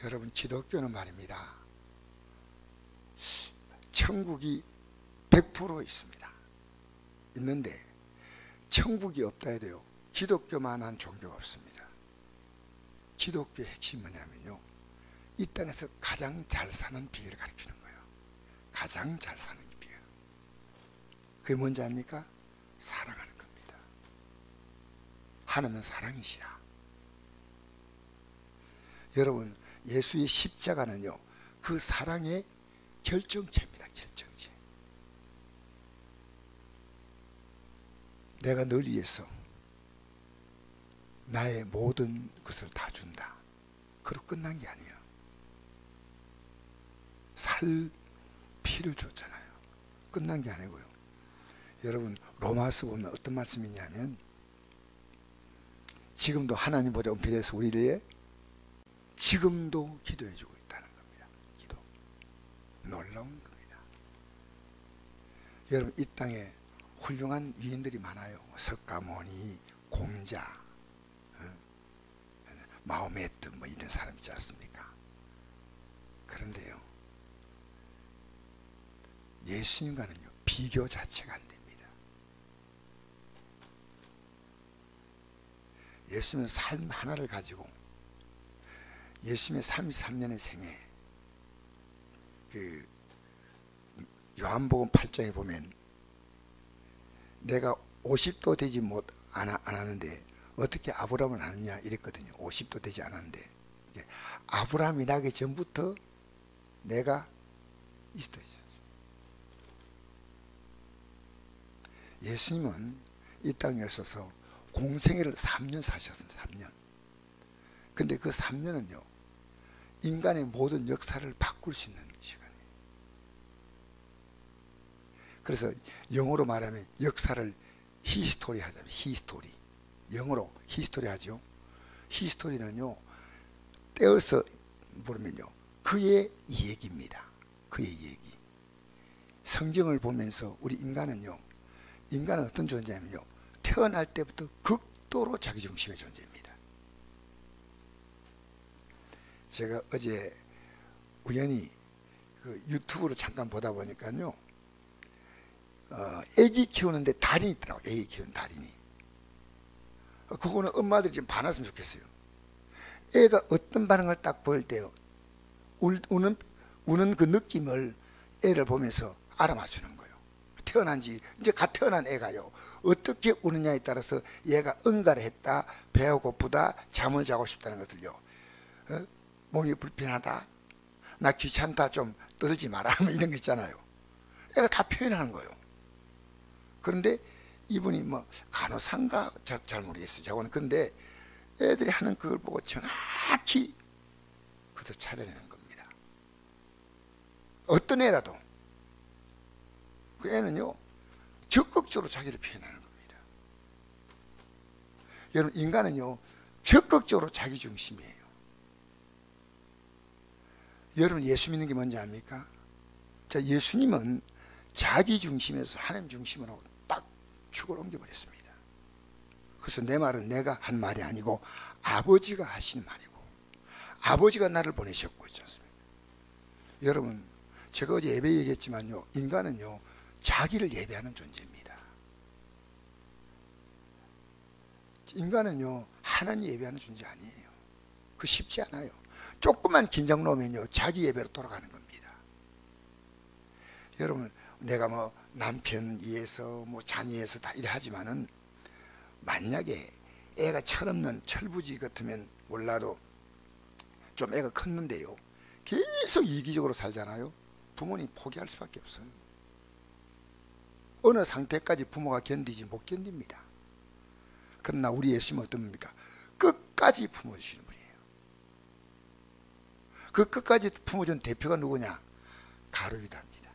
여러분, 기독교는 말입니다, 천국이 100% 있습니다. 있는데 천국이 없다 해도요, 기독교만한 종교가 없습니다. 기독교의 핵심이 뭐냐면요, 이 땅에서 가장 잘 사는 비결을 가르치는 거예요. 가장 잘 사는 비결. 그게 뭔지 압니까? 사랑하는 겁니다. 하나님은 사랑이시라. 여러분, 예수의 십자가는요, 그 사랑의 결정체입니다. 결정체. 내가 널 위해서 나의 모든 것을 다 준다. 그로 끝난 게 아니에요. 살 피를 줬잖아요. 끝난 게 아니고요. 여러분, 로마서 보면 어떤 말씀이 있냐면, 지금도 하나님보다 은필해서 우리를 지금도 기도해 주고 있다는 겁니다. 기도. 놀라운 겁니다. 여러분, 이 땅에 훌륭한 위인들이 많아요. 석가모니, 공자, 마호메트, 뭐 이런 사람 있지 않습니까? 그런데요, 예수님과는요, 비교 자체가 안 됩니다. 예수님은 삶 하나를 가지고 예수님의 33년의 생애, 그 요한복음 8장에 보면 내가 50도 되지 안 하는데 어떻게 아브라함을 아느냐 이랬거든요. 50도 되지 않았는데, 아브라함이 나기 전부터 내가 있었죠. 예수님은 이 땅에 오셔서 공생애를 3년 사셨습니다. 3년. 근데 그 3년은요, 인간의 모든 역사를 바꿀 수 있는 시간이에요. 그래서 영어로 말하면 역사를 히스토리 하잖아요. 히스토리. 영어로 히스토리 하죠. 히스토리는요, 떼어서 부르면요, 그의 얘기입니다. 그의 얘기. 성경을 보면서 우리 인간은 어떤 존재냐면요, 태어날 때부터 극도로 자기중심의 존재입니다. 제가 어제 우연히 그 유튜브로 잠깐 보다 보니까요, 애기 키우는데 달인이 있더라고요. 애기 키우는 달인이. 그거는 엄마들이 좀 반했으면 좋겠어요. 애가 어떤 반응을 딱 보일 때요, 우는 그 느낌을 애를 보면서 알아맞추는 거예요. 이제 갓 태어난 애가요, 어떻게 우느냐에 따라서 얘가 응가를 했다, 배가 고프다, 잠을 자고 싶다는 것들요, 몸이 불편하다, 나 귀찮다, 좀 떠들지 마라, 이런 거 있잖아요. 애가 다 표현하는 거예요. 그런데 이분이 뭐 간호사인가 잘 모르겠어요. 저거는. 근데 애들이 하는 그걸 보고 정확히 그것을 찾아내는 겁니다. 어떤 애라도 그 애는요, 적극적으로 자기를 표현하는 겁니다. 여러분, 인간은요, 적극적으로 자기 중심이에요. 여러분, 예수 믿는 게 뭔지 압니까? 자, 예수님은 자기 중심에서 하나님 중심으로 딱 축을 옮겨버렸습니다. 그래서 내 말은 내가 한 말이 아니고 아버지가 하신 말이고, 아버지가 나를 보내셨고, 있지 않습니까? 여러분, 제가 어제 예배 얘기했지만요, 인간은요, 자기를 예배하는 존재입니다. 인간은요, 하나님 예배하는 존재 아니에요. 그 쉽지 않아요. 조금만 긴장 놓으면요, 자기 예배로 돌아가는 겁니다. 여러분, 내가 뭐 남편 위해서 뭐 자녀 위해서 다 이래 하지만은, 만약에 애가 철없는 철부지 같으면 몰라도 좀 애가 컸는데요, 계속 이기적으로 살잖아요. 부모님 포기할 수밖에 없어요. 어느 상태까지 부모가 견디지 못 견딥니다. 그러나 우리 예수님은 어떤 분입니까? 끝까지 품어주시는 분이에요. 그 끝까지 품어준 대표가 누구냐? 가룟유다입니다.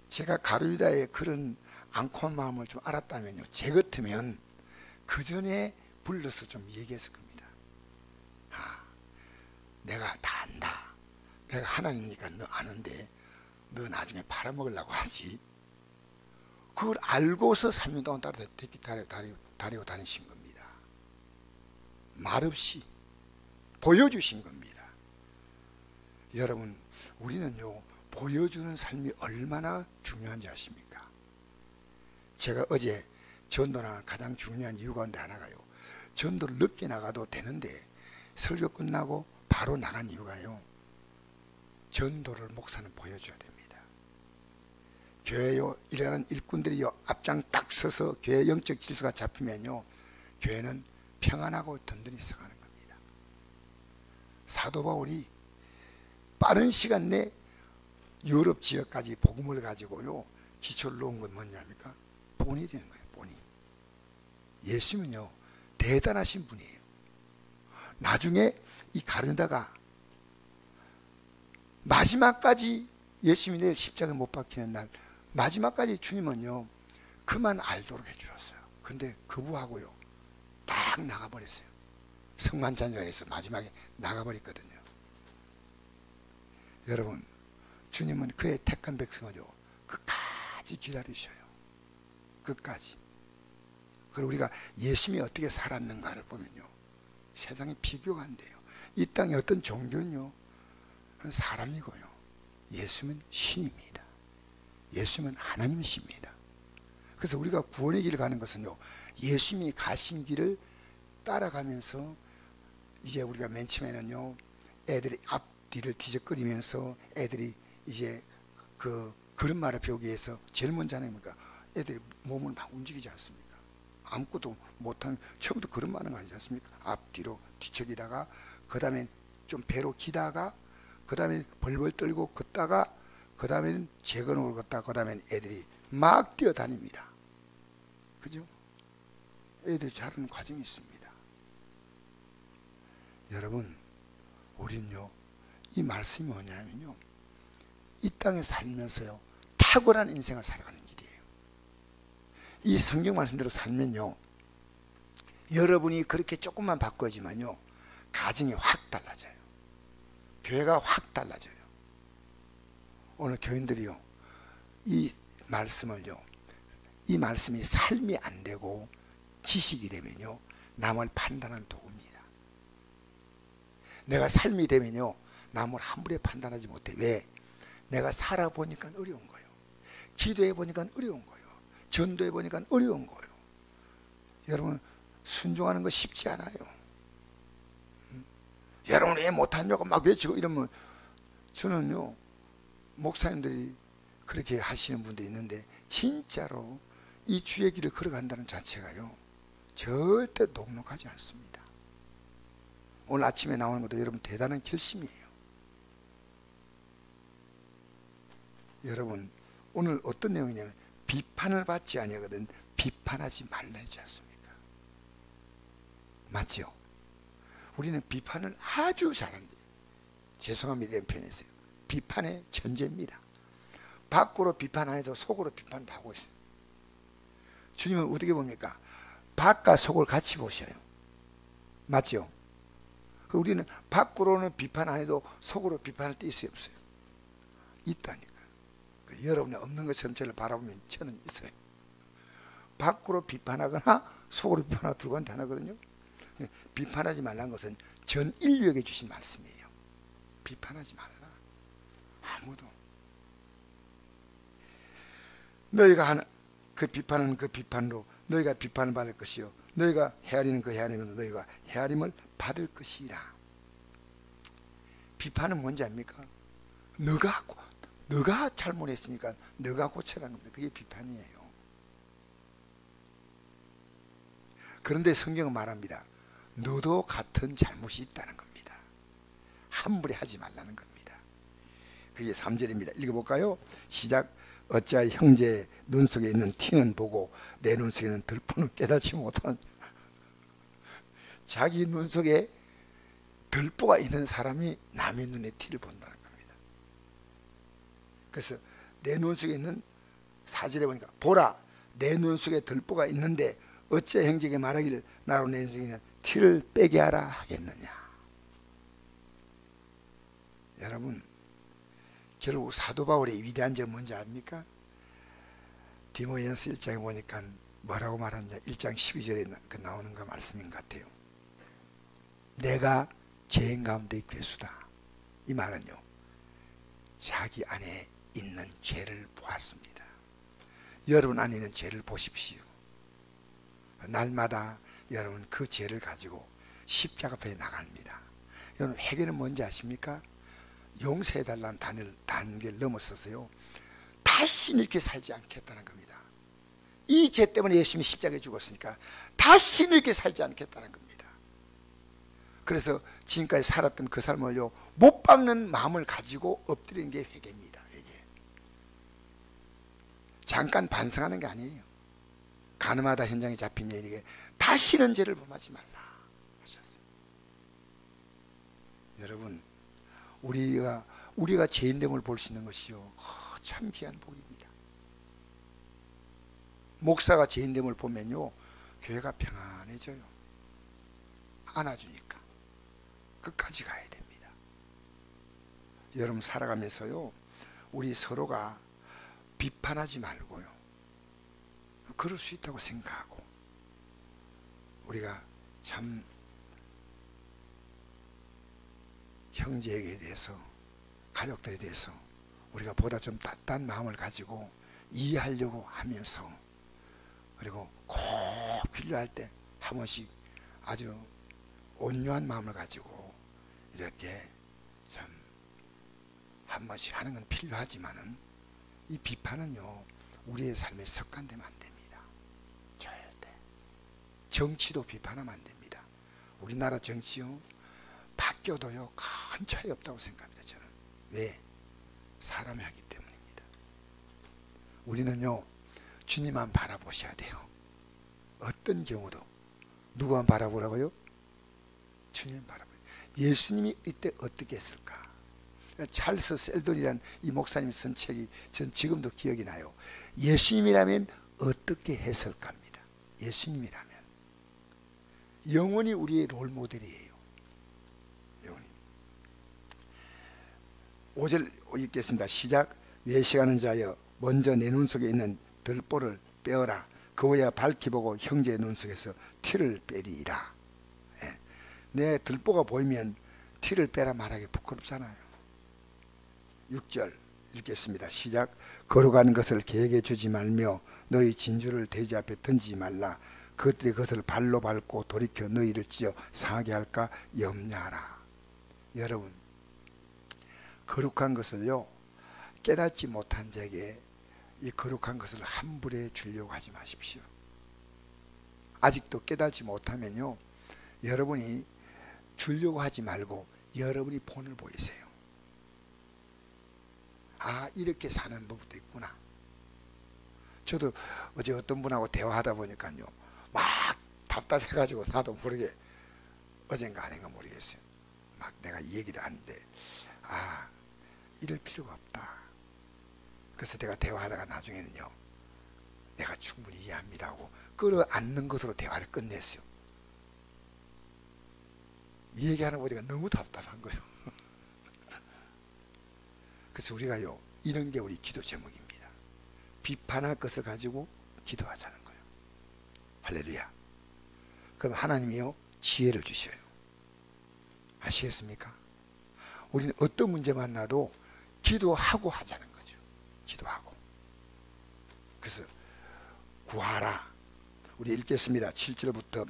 제가 가룟유다의 그런 앙콤한 마음을 좀 알았다면요, 제 같으면 그 전에 불러서 좀 얘기했을 겁니다. 내가 다 안다. 내가 하나님이니까 너 아는데 너 나중에 팔아먹으려고 하지. 그걸 알고서 3년 동안 다리고 다니신 겁니다. 말없이 보여주신 겁니다. 여러분, 우리는요, 보여주는 삶이 얼마나 중요한지 아십니까? 제가 어제 전도나 가장 중요한 이유 가운데 하나가요, 전도를 늦게 나가도 되는데 설교 끝나고 바로 나간 이유가요, 전도를 목사는 보여줘야 됩니다. 교회요, 일하는 일꾼들이요, 앞장 딱 서서 교회 영적 질서가 잡히면요, 교회는 평안하고 든든히 서가는 겁니다. 사도 바울이 빠른 시간 내 유럽 지역까지 복음을 가지고요, 기초를 놓은 건 뭐냐니까? 본이 되는 거예요, 본이. 예수님은요, 대단하신 분이에요. 나중에 이 가룟유다가 마지막까지 예수님이 내 십자가에 못 박히는 날, 마지막까지 주님은요, 그만 알도록 해주셨어요. 근데 거부하고요, 딱 나가버렸어요. 성만찬전에서 마지막에 나가버렸거든요. 여러분, 주님은 그의 택한 백성을요, 끝까지 기다리셔요. 끝까지. 그리고 우리가 예수님이 어떻게 살았는가를 보면요, 세상에 비교가 안 돼요. 이 땅의 어떤 종교는요, 사람이고요, 예수님은 신입니다. 예수님은 하나님이십니다. 그래서 우리가 구원의 길을 가는 것은요, 예수님이 가신 길을 따라가면서, 이제 우리가 맨 처음에는요, 애들이 앞뒤를 뒤적거리면서 애들이 이제 그 걸음마를 배우기 위해서 제일 먼저 하는 겁니까? 애들이 몸을 막 움직이지 않습니까? 아무것도 못하면 처음부터 걸음마는 거 아니지 않습니까? 앞뒤로 뒤척이다가, 그 다음에 좀 배로 기다가, 그 다음에 벌벌 떨고 걷다가, 그 다음에는 재건으로 걷다가, 그 다음엔 애들이 막 뛰어다닙니다. 그죠? 애들이 자라는 과정이 있습니다. 여러분, 우린요, 이 말씀이 뭐냐면요, 이 땅에 살면서요, 탁월한 인생을 살아가는 길이에요. 이 성경 말씀대로 살면요, 여러분이 그렇게 조금만 바꿔지만요, 가정이 확 달라져요. 교회가 확 달라져요. 오늘 교인들이요, 이 말씀을요, 이 말씀이 삶이 안 되고 지식이 되면요, 남을 판단하는 도구입니다. 내가 삶이 되면요, 남을 함부로 판단하지 못해. 왜? 내가 살아보니까 어려운 거예요. 기도해보니까 어려운 거예요. 전도해보니까 어려운 거예요. 여러분, 순종하는 거 쉽지 않아요. 여러분 왜 못하냐고 막 외치고 이러면, 저는요, 목사님들이 그렇게 하시는 분들이 있는데, 진짜로 이 주의 길을 걸어간다는 자체가요, 절대 녹록하지 않습니다. 오늘 아침에 나오는 것도 여러분 대단한 결심이에요. 여러분, 오늘 어떤 내용이냐면, 비판을 받지 아니하거든 비판하지 말라 하지 않습니까? 맞죠? 우리는 비판을 아주 잘합니다. 죄송합니다, 이런 표현했어요. 비판의 천재입니다. 밖으로 비판 안 해도 속으로 비판도 하고 있어요. 주님은 어떻게 봅니까? 밖과 속을 같이 보셔요. 맞죠? 우리는 밖으로는 비판 안 해도 속으로 비판할 때 있어요, 없어요? 있다니까. 여러분이 없는 것처럼 저를 바라보면 저는 있어요. 밖으로 비판하거나 속으로 비판하고 둘 건 다르거든요. 비판하지 말라는 것은 전 인류에게 주신 말씀이에요. 비판하지 말라. 아무도. 너희가 하는 그 비판은 그 비판으로 너희가 비판을 받을 것이요, 너희가 헤아리는 그 헤아림으로 너희가 헤아림을 받을 것이라. 비판은 뭔지 압니까? 너가 잘못했으니까 너가 고쳐라는 겁니다. 그게 비판이에요. 그런데 성경은 말합니다. 너도 같은 잘못이 있다는 겁니다. 함부로 하지 말라는 겁니다. 그게 3절입니다. 읽어볼까요? 시작. 어찌하여 형제의 눈 속에 있는 티는 보고 내 눈 속에 있는 들보는 깨닫지 못하는. 자기 눈 속에 들보가 있는 사람이 남의 눈에 티를 본다는 겁니다. 그래서 내 눈 속에 있는, 4절에 보니까 보라 내 눈 속에 들보가 있는데 어찌 형제에게 말하기를 나로 내 눈 속에 있는 티를 빼게 하라 하겠느냐. 여러분, 결국 사도 바울의 위대한 점은 뭔지 압니까? 디모데전서 1장에 보니까 뭐라고 말하느냐, 1장 12절에 나오는 거 말씀인 것 같아요. 내가 죄인 가운데 괴수다. 이 말은요, 자기 안에 있는 죄를 보았습니다. 여러분 안에 있는 죄를 보십시오. 날마다 여러분 그 죄를 가지고 십자가 앞에 나갑니다. 여러분 회개는 뭔지 아십니까? 용서해달라는 단계를 넘어서서요, 다시는 이렇게 살지 않겠다는 겁니다. 이 죄 때문에 예수님이 십자가에 죽었으니까 다시는 이렇게 살지 않겠다는 겁니다. 그래서 지금까지 살았던 그 삶을요, 못 박는 마음을 가지고 엎드리는 게 회개입니다. 회개. 잠깐 반성하는 게 아니에요. 가늠하다 현장에 잡힌 여인에게 다시는 죄를 범하지 말라 하셨어요. 여러분, 우리가 죄인됨을 볼 수 있는 것이요, 참 귀한 복입니다. 목사가 죄인됨을 보면요, 교회가 평안해져요. 안아주니까 끝까지 가야 됩니다. 여러분 살아가면서요, 우리 서로가 비판하지 말고요, 그럴 수 있다고 생각하고, 우리가 참 형제에게 대해서, 가족들에 대해서 우리가 보다 좀 따뜻한 마음을 가지고 이해하려고 하면서, 그리고 꼭 필요할 때 한 번씩 아주 온유한 마음을 가지고 이렇게 참 한 번씩 하는 건 필요하지만은, 이 비판은요, 우리의 삶에 습관되면 안 됩니다. 절대. 정치도 비판하면 안 됩니다. 우리나라 정치요, 바뀌어도요 큰 차이 없다고 생각합니다. 저는. 왜? 사람이 하기 때문입니다. 우리는요, 주님만 바라보셔야 돼요. 어떤 경우도. 누구만 바라보라고요? 주님 바라보요. 예수님이 이때 어떻게 했을까? 찰스 셀돈이라는 이 목사님 쓴 책이 전 지금도 기억이 나요. 예수님이라면 어떻게 했을까 합니다. 예수님이라면. 영원히 우리의 롤 모델이에요. 영원히. 5절 읽겠습니다. 시작. 외식하는 자여, 먼저 내 눈 속에 있는 들보를 빼어라. 그거야 밝히 보고 형제의 눈 속에서 티를 빼리이라. 예. 내 들보가 보이면 티를 빼라 말하기 부끄럽잖아요. 6절 읽겠습니다. 시작. 거룩한 것을 계획해 주지 말며 너희 진주를 돼지 앞에 던지지 말라. 그것들이 그것을 발로 밟고 돌이켜 너희를 찢어 상하게 할까 염려하라. 여러분, 거룩한 것을요, 깨닫지 못한 자에게 이 거룩한 것을 함부로 주려고 하지 마십시오. 아직도 깨닫지 못하면요, 여러분이 주려고 하지 말고 여러분이 본을 보이세요. 아, 이렇게 사는 법도 있구나. 저도 어제 어떤 분하고 대화하다 보니까요, 막 답답해가지고 나도 모르게, 어젠가 아닌가 모르겠어요, 막 내가 얘기를 하는데, 아, 이럴 필요가 없다. 그래서 내가 대화하다가 나중에는요, 내가 충분히 이해합니다 하고 끌어안는 것으로 대화를 끝냈어요. 이 얘기하는 거 보니까 너무 답답한 거예요. 그래서 우리가요, 이런 게 우리 기도 제목입니다. 비판할 것을 가지고 기도하자는 거예요. 할렐루야. 그럼 하나님이요, 지혜를 주셔요. 아시겠습니까? 우리는 어떤 문제 만나도 기도하고 하자는 거죠. 기도하고. 그래서 구하라. 우리 읽겠습니다. 7절부터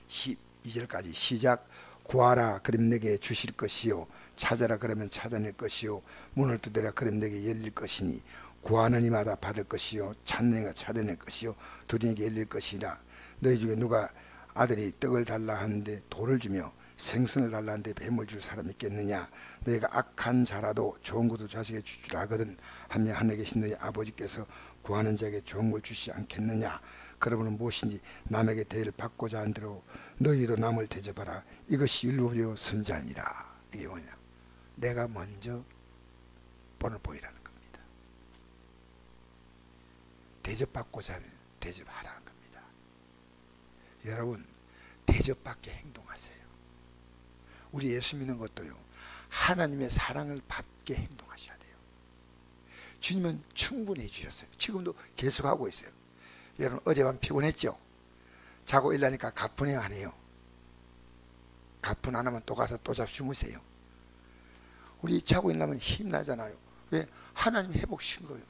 12절까지 시작. 구하라 그럼 내게 주실 것이요, 찾아라 그러면 찾아낼 것이요, 문을 두드려 그럼 내게 열릴 것이니, 구하는 이마다 받을 것이요, 찾는 이가 찾아낼 것이요, 두드리는 이에게 열릴 것이라. 너희 중에 누가 아들이 떡을 달라 하는데 돌을 주며 생선을 달라 하는데 뱀을 줄 사람이 있겠느냐? 너희가 악한 자라도 좋은 것도 자식에게 주줄 알거든 하며 하늘에 계신 너희 아버지께서 구하는 자에게 좋은 걸 주시지 않겠느냐? 그러므로 무엇인지 남에게 대를 받고자 한 대로 너희도 남을 대접하라. 이것이 율법이요 선지자니라. 이게 뭐냐? 내가 먼저 본을 보이라는 겁니다. 대접받고자 하면 대접하라는 겁니다. 여러분, 대접받게 행동하세요. 우리 예수 믿는 것도요, 하나님의 사랑을 받게 행동하셔야 돼요. 주님은 충분히 해주셨어요. 지금도 계속하고 있어요. 여러분, 어젯밤 피곤했죠? 자고 일어나니까 가뿐해요, 안 해요? 가뿐 안 하면 또 가서 또 잡 주무세요. 우리 자고 있으면 힘나잖아요. 왜? 하나님 회복신 거예요.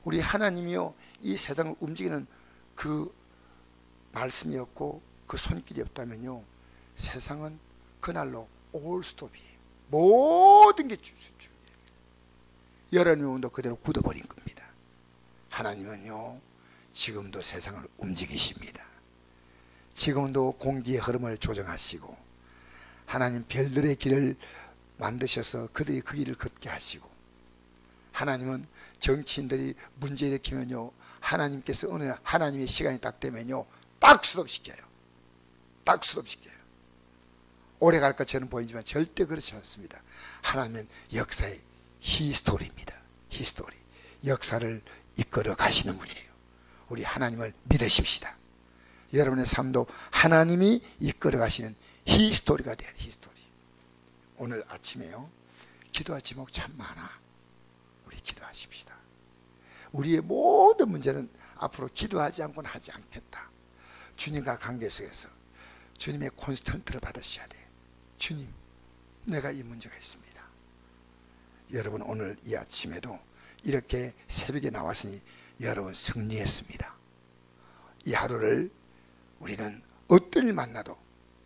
우리 하나님이요, 이 세상을 움직이는 그 말씀이었고 그 손길이 없다면요, 세상은 그날로 올 스톱이에요. 모든 게 주수주예요. 여러분의 운도 그대로 굳어버린 겁니다. 하나님은요, 지금도 세상을 움직이십니다. 지금도 공기의 흐름을 조정하시고, 하나님 별들의 길을 만드셔서 그들이 그 길을 걷게 하시고, 하나님은 정치인들이 문제 일으키면요, 하나님께서 어느 하나님의 시간이 딱 되면요, 딱 스톱시켜요. 딱 스톱시켜요. 오래 갈 것처럼 보이지만 절대 그렇지 않습니다. 하나님은 역사의 히스토리입니다. 히스토리. 역사를 이끌어 가시는 분이에요. 우리 하나님을 믿으십시다. 여러분의 삶도 하나님이 이끌어 가시는 히스토리가 돼야 돼. 히스토리. 오늘 아침에요, 기도할 제목 참 많아. 우리 기도하십시다. 우리의 모든 문제는 앞으로 기도하지 않고는 하지 않겠다. 주님과 관계 속에서 주님의 콘스턴트를 받으셔야 돼. 주님, 내가 이 문제가 있습니다. 여러분, 오늘 이 아침에도 이렇게 새벽에 나왔으니 여러분 승리했습니다. 이 하루를 우리는 어떤 일 만나도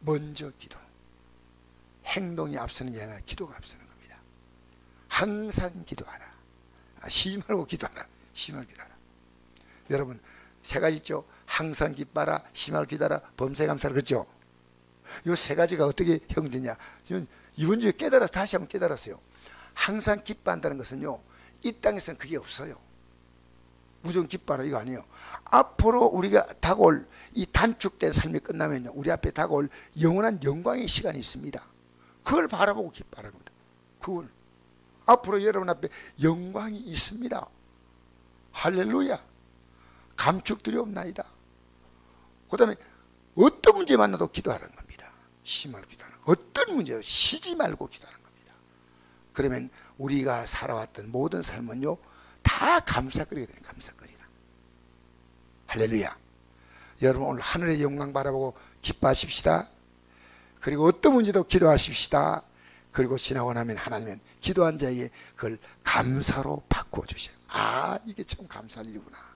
먼저 기도. 행동이 앞서는 게 아니라 기도가 앞서는 겁니다. 항상 기도하라. 쉬지 말고 기도하라. 쉬지 말고 기도하라. 여러분, 세 가지 있죠. 항상 기뻐하라, 쉬지 말고 기도하라, 범사에 감사하라. 그렇죠? 이 세 가지가 어떻게 형제냐. 이번 주에 깨달아서 다시 한번 깨달았어요. 항상 기뻐한다는 것은요, 이 땅에서는 그게 없어요. 무조건 기뻐하라 이거 아니에요. 앞으로 우리가 다가올 이 단축된 삶이 끝나면요, 우리 앞에 다가올 영원한 영광의 시간이 있습니다. 그걸 바라보고 기뻐하라는 겁니다. 그걸 앞으로 여러분 앞에 영광이 있습니다. 할렐루야. 감축들이 없나이다. 그 다음에 어떤 문제 만나도 기도하라는 겁니다. 쉬지 말고 기도하는, 어떤 문제도 쉬지 말고 기도하는 겁니다. 그러면 우리가 살아왔던 모든 삶은요, 다 감사거리가 되는, 감사거리라. 할렐루야. 여러분, 오늘 하늘의 영광 바라보고 기뻐하십시다. 그리고 어떤 문제도 기도하십시다. 그리고 지나고 나면 하나님은 기도한 자에게 그걸 감사로 바꾸어 주셔요. 아, 이게 참 감사한 일이구나.